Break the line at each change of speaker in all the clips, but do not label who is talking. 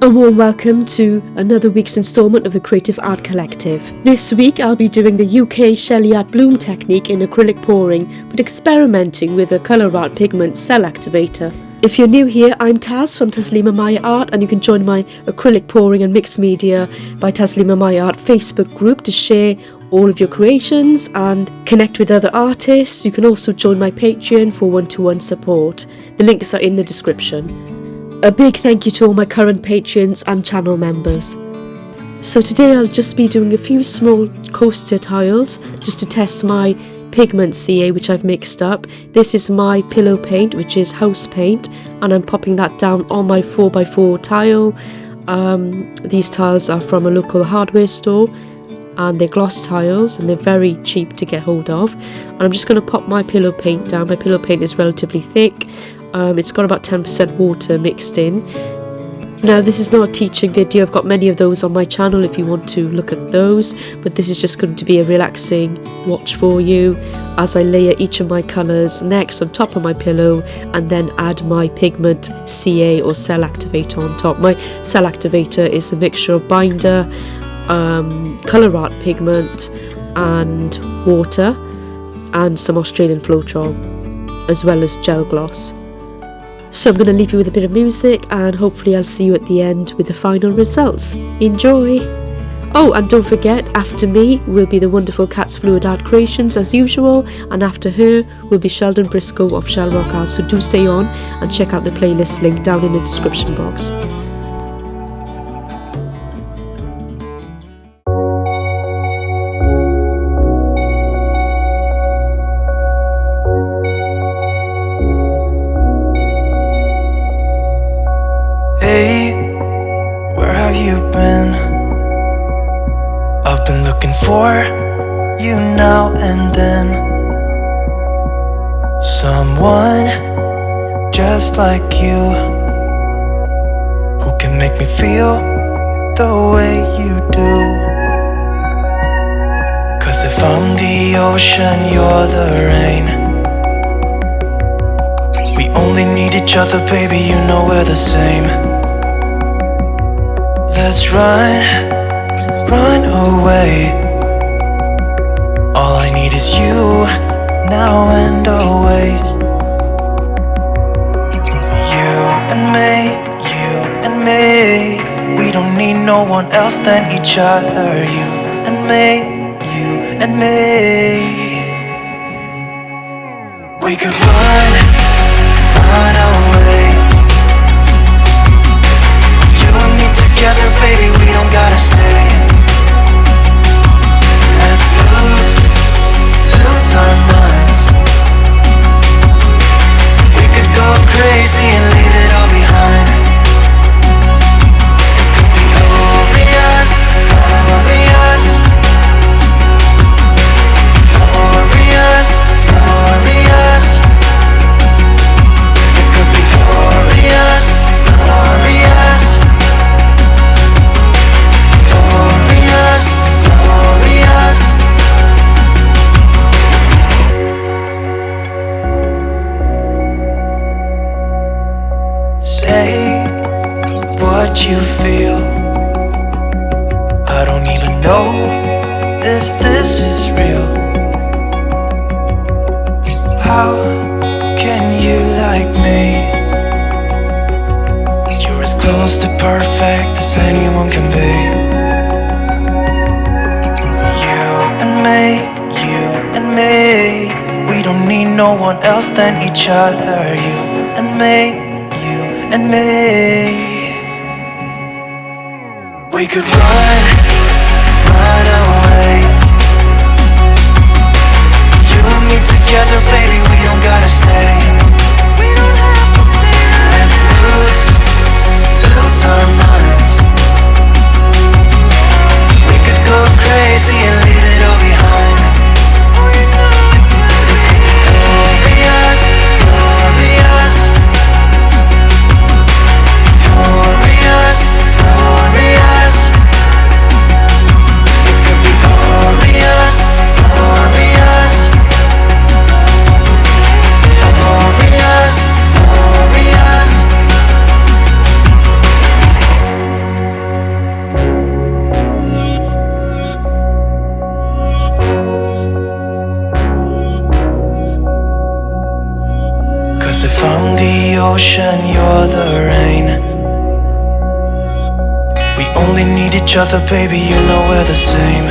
A warm welcome to another week's instalment of the Creative Art Collective. This week I'll be doing the UK Shelly Art Bloom technique in acrylic pouring, but experimenting with a Colourarte Pigment Cell Activator. If you're new here, I'm Taz from Taslima My Art, and you can join my acrylic pouring and mixed media by Taslima My Art Facebook group to share all of your creations and connect with other artists. You can also join my Patreon for one-to-one support. The links are in the description. A big thank you to all my current patrons and channel members. So today I'll just be doing a few small coaster tiles just to test my pigment CA which I've mixed up. This is my pillow paint, which is house paint, and I'm popping that down on my 4x4 tile. These tiles are from a local hardware store and they're gloss tiles and they're very cheap to get hold of. And I'm just going to pop my pillow paint down. My pillow paint is relatively thick. It's got about 10% water mixed in. Now this is not a teaching video, I've got many of those on my channel if you want to look at those, but this is just going to be a relaxing watch for you as I layer each of my colours next on top of my pillow and then add my pigment CA or cell activator on top. My cell activator is a mixture of binder, Colourarte pigment and water and some Australian Floetrol as well as gel gloss. So I'm going to leave you with a bit of music and hopefully I'll see you at the end with the final results. Enjoy! Oh, and don't forget, after me will be the wonderful Cat's Fluid Art Creations as usual, and after her will be Sheldon Briscoe of Shell Rock Art, so do stay on and check out the playlist link down in the description box.
Hey, where have you been? I've been looking for you now and then. Someone just like you, who can make me feel the way you do. 'Cause if I'm the ocean, you're the rain. We only need each other, baby, you know we're the same. Let's run away. All I need is you, now and always. You and me. We don't need no one else than each other. You and me. We could run away. You and me together, baby, we don't gotta stay. Let's lose our minds. We could go crazy and leave it all behind. It could be glorious, glorious, glorious, glorious. It could be glorious, glorious, glorious, glorious. Say what you feel. I don't even know if this is real. How can you like me? You're as close to perfect as anyone can be. You and me. We don't need no one else than each other. You and me. We could run away. You and me together, baby, we don't gotta stay. We don't have to stay. Let's lose our minds. We could go crazy and leave it all behind. Glorious, glorious, glorious, glorious. only need each other, baby, you know we're the same.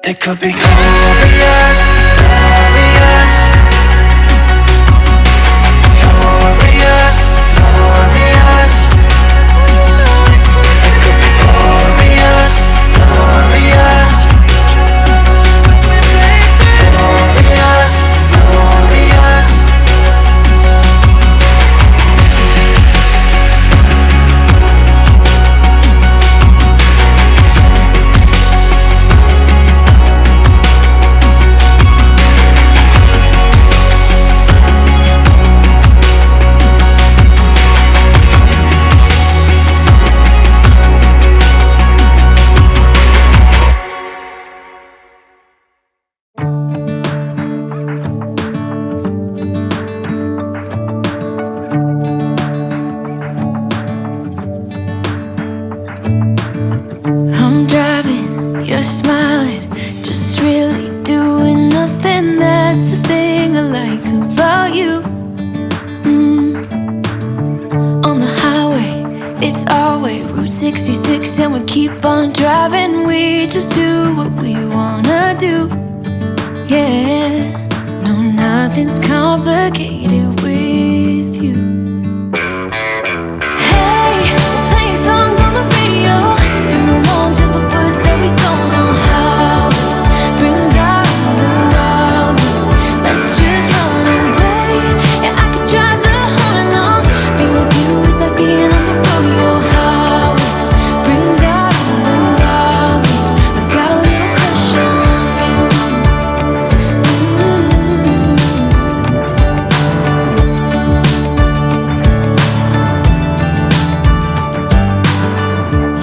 They could be glorious, glorious, glorious, glorious. They could be glorious, glorious, glorious, glorious.
I'm driving, you're smiling, just really doing nothing. That's the thing I like about you. On the highway, it's our way, Route 66, and we keep on driving. We just do what we wanna do. Yeah, no, nothing's complicated with you. Hey, playing songs on the radio, sing along to the words that we don't know how. Brings out the wildness. Let's just run away. Yeah, I could drive the whole night long. Being with you is like being on the rodeo highways. Brings out the wildness. I got a little crush on you.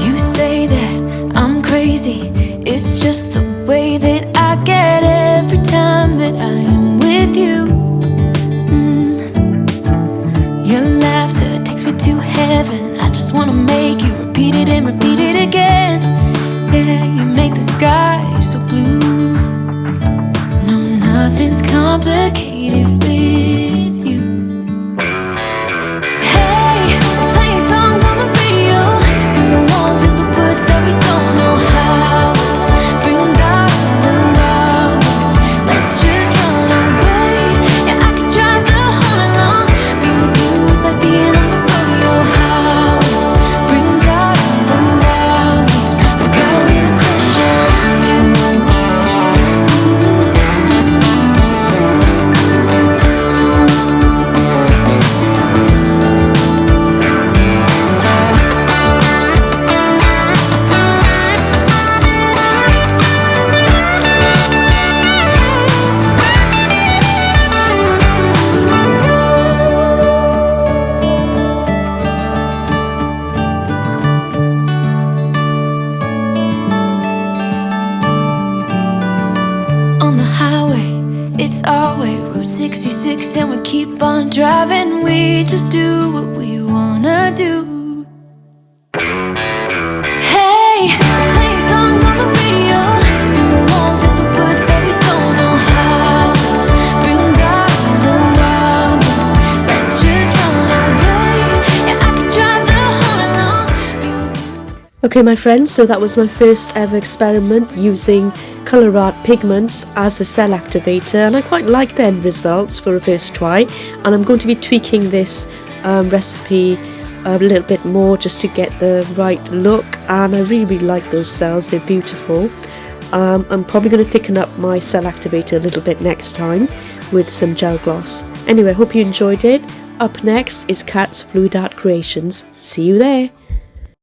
You say that I'm crazy. It's just the way that I get every time that I am with you. Your laughter takes me to heaven. I just wanna make you repeat it and repeat it again. Yeah, you make the sky so blue. No, nothing's complicated with you. Hey, playing songs on the radio, sing along to the words that we don't know how. Brings out the wildness. Let's just run away. Yeah, I could drive the whole night long. Being with you is like being on the rodeo highways. Brings out the wildness. I got a little crush on you. On the highway, it's our way, Route 66, and we keep on driving. We just do what we wanna do. Hey, playing songs on the radio, sing along to the words that we don't know how. Brings out the wildness. Let's just run away. Yeah, I could drive the whole night long. Be with you.
Okay my friends, so that was my first ever experiment using Colourarte pigments as a cell activator, and I quite like the end results for a first try, and I'm going to be tweaking this recipe a little bit more just to get the right look, and I really like those cells, they're beautiful. I'm probably going to thicken up my cell activator a little bit next time with some gel gloss. Anyway, I hope you enjoyed it. Up next is Kat's Fluid Art Creations. See you there.